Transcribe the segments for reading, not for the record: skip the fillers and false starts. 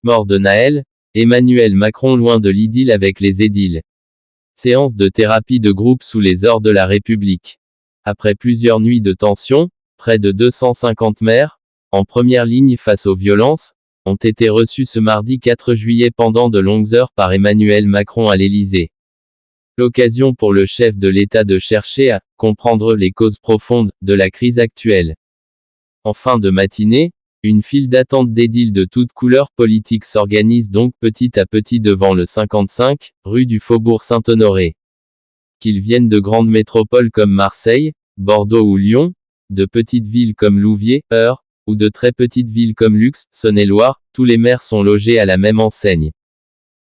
Mort de Naël, Emmanuel Macron loin de l'idylle avec les édiles. Séance de thérapie de groupe sous les ors de la République. Après plusieurs nuits de tension, près de 250 maires, en première ligne face aux violences, ont été reçus ce mardi 4 juillet pendant de longues heures par Emmanuel Macron à l'Élysée. L'occasion pour le chef de l'État de chercher à comprendre les causes profondes de la crise actuelle. En fin de matinée, une file d'attente d'édiles de toutes couleurs politiques s'organise donc petit à petit devant le 55, rue du Faubourg Saint-Honoré. Qu'ils viennent de grandes métropoles comme Marseille, Bordeaux ou Lyon, de petites villes comme Louviers, Eure, ou de très petites villes comme Lux, Saône-et-Loire, tous les maires sont logés à la même enseigne.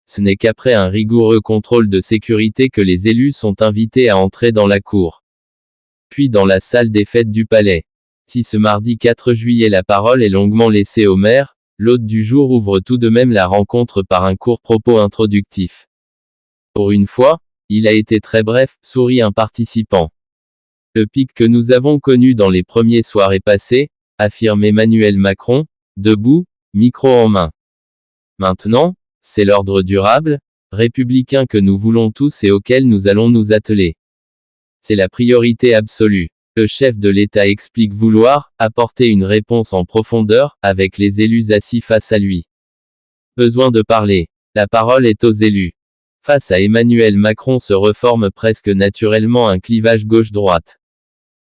Ce n'est qu'après un rigoureux contrôle de sécurité que les élus sont invités à entrer dans la cour. Puis dans la salle des fêtes du Palais. Si ce mardi 4 juillet la parole est longuement laissée au maire, l'hôte du jour ouvre tout de même la rencontre par un court propos introductif. Pour une fois, il a été très bref, sourit un participant. Le pic que nous avons connu dans les premiers soirs est passé, affirme Emmanuel Macron, debout, micro en main. Maintenant, c'est l'ordre durable, républicain que nous voulons tous et auquel nous allons nous atteler. C'est la priorité absolue. Le chef de l'État explique vouloir apporter une réponse en profondeur, avec les élus assis face à lui. Besoin de parler. La parole est aux élus. Face à Emmanuel Macron se reforme presque naturellement un clivage gauche-droite.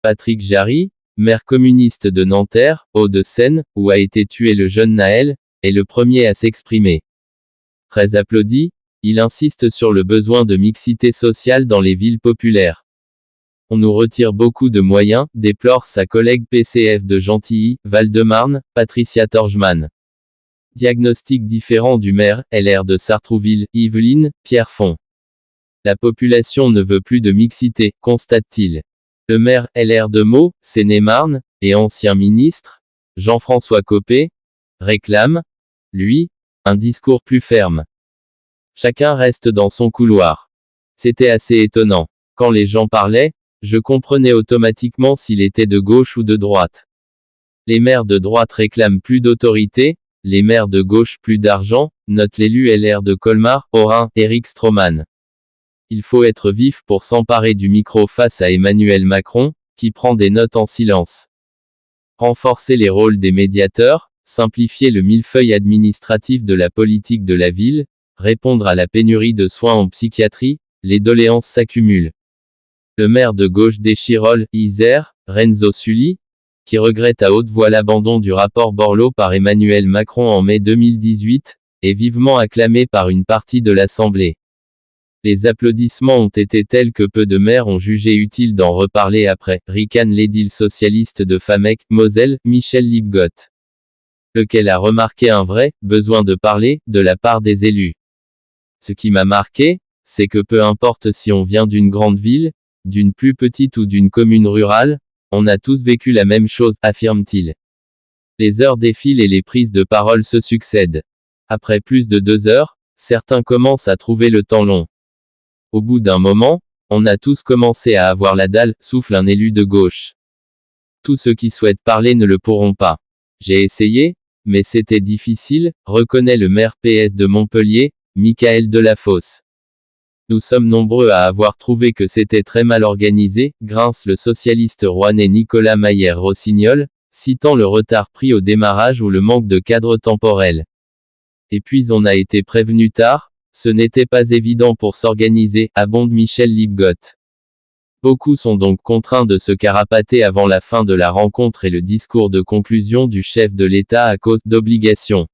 Patrick Jarry, maire communiste de Nanterre, Hauts-de-Seine, où a été tué le jeune Naël, est le premier à s'exprimer. Très applaudi, il insiste sur le besoin de mixité sociale dans les villes populaires. On nous retire beaucoup de moyens, déplore sa collègue PCF de Gentilly, Val-de-Marne, Patricia Torgeman. Diagnostic différent du maire, LR de Sartrouville, Yvelines, Pierrefonds. La population ne veut plus de mixité, constate-t-il. Le maire, LR de Meaux, Seine-et-Marne, et ancien ministre, Jean-François Copé, réclame, lui, un discours plus ferme. Chacun reste dans son couloir. C'était assez étonnant. Quand les gens parlaient, je comprenais automatiquement s'il était de gauche ou de droite. Les maires de droite réclament plus d'autorité, les maires de gauche plus d'argent, note l'élu LR de Colmar, Haut-Rhin, Éric Stroman. Il faut être vif pour s'emparer du micro face à Emmanuel Macron, qui prend des notes en silence. Renforcer les rôles des médiateurs, simplifier le millefeuille administratif de la politique de la ville, répondre à la pénurie de soins en psychiatrie, les doléances s'accumulent. Le maire de gauche d'Échirolles, Isère, Renzo Sully, qui regrette à haute voix l'abandon du rapport Borloo par Emmanuel Macron en mai 2018, est vivement acclamé par une partie de l'Assemblée. Les applaudissements ont été tels que peu de maires ont jugé utile d'en reparler après, ricane l'édile socialiste de Famec, Moselle, Michel Lipgott. Lequel a remarqué un vrai besoin de parler de la part des élus. Ce qui m'a marqué, c'est que peu importe si on vient d'une grande ville, d'une plus petite ou d'une commune rurale, on a tous vécu la même chose, affirme-t-il. Les heures défilent et les prises de parole se succèdent. Après plus de 2 heures, certains commencent à trouver le temps long. Au bout d'un moment, on a tous commencé à avoir la dalle, souffle un élu de gauche. Tous ceux qui souhaitent parler ne le pourront pas. J'ai essayé, mais c'était difficile, reconnaît le maire PS de Montpellier, Michael Delafosse. Nous sommes nombreux à avoir trouvé que c'était très mal organisé, grince le socialiste rouennais Nicolas Maillère-Rossignol, citant le retard pris au démarrage ou le manque de cadre temporel. Et puis on a été prévenu tard, ce n'était pas évident pour s'organiser, abonde Michel Lipgott. Beaucoup sont donc contraints de se carapater avant la fin de la rencontre et le discours de conclusion du chef de l'État à cause d'obligations.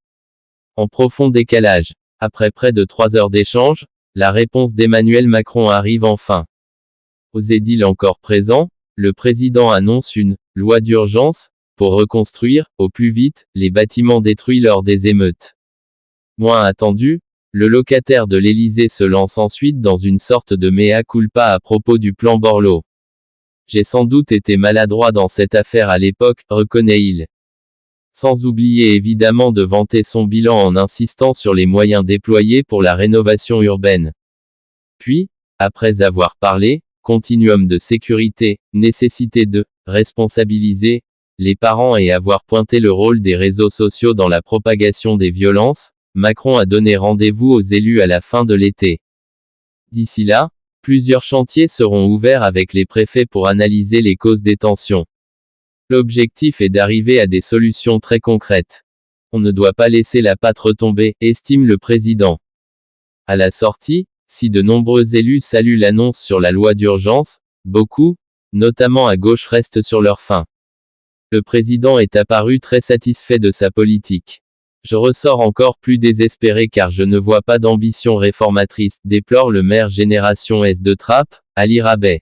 En profond décalage. Après près de 3 heures d'échange, la réponse d'Emmanuel Macron arrive enfin. Aux édiles encore présents, le président annonce une « loi d'urgence » pour reconstruire, au plus vite, les bâtiments détruits lors des émeutes. Moins attendu, le locataire de l'Élysée se lance ensuite dans une sorte de mea culpa à propos du plan Borloo. J'ai sans doute été maladroit dans cette affaire à l'époque, reconnaît-il. Sans oublier évidemment de vanter son bilan en insistant sur les moyens déployés pour la rénovation urbaine. Puis, après avoir parlé, continuum de sécurité, nécessité de responsabiliser les parents et avoir pointé le rôle des réseaux sociaux dans la propagation des violences, Macron a donné rendez-vous aux élus à la fin de l'été. D'ici là, plusieurs chantiers seront ouverts avec les préfets pour analyser les causes des tensions. L'objectif est d'arriver à des solutions très concrètes. On ne doit pas laisser la patte retomber, estime le président. À la sortie, si de nombreux élus saluent l'annonce sur la loi d'urgence, beaucoup, notamment à gauche, restent sur leur faim. Le président est apparu très satisfait de sa politique. Je ressors encore plus désespéré car je ne vois pas d'ambition réformatrice, déplore le maire Génération S de Trappes, Ali Rabet.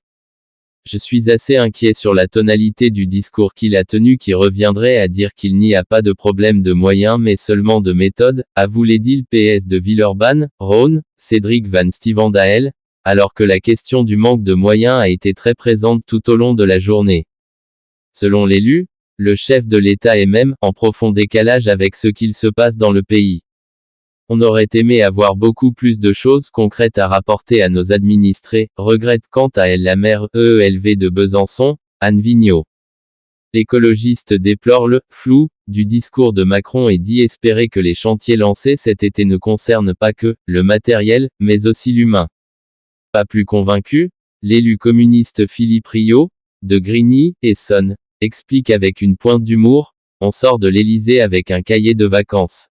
Je suis assez inquiet sur la tonalité du discours qu'il a tenu qui reviendrait à dire qu'il n'y a pas de problème de moyens mais seulement de méthode, avoue l'édile PS de Villeurbanne, Rhône, Cédric Van Stivendael, alors que la question du manque de moyens a été très présente tout au long de la journée. Selon l'élu, le chef de l'État est même en profond décalage avec ce qu'il se passe dans le pays. On aurait aimé avoir beaucoup plus de choses concrètes à rapporter à nos administrés, regrette quant à elle la maire EELV de Besançon, Anne Vigneault. L'écologiste déplore le flou du discours de Macron et dit espérer que les chantiers lancés cet été ne concernent pas que le matériel, mais aussi l'humain. Pas plus convaincu, l'élu communiste Philippe Rio, de Grigny, Essonne, explique avec une pointe d'humour, on sort de l'Élysée avec un cahier de vacances.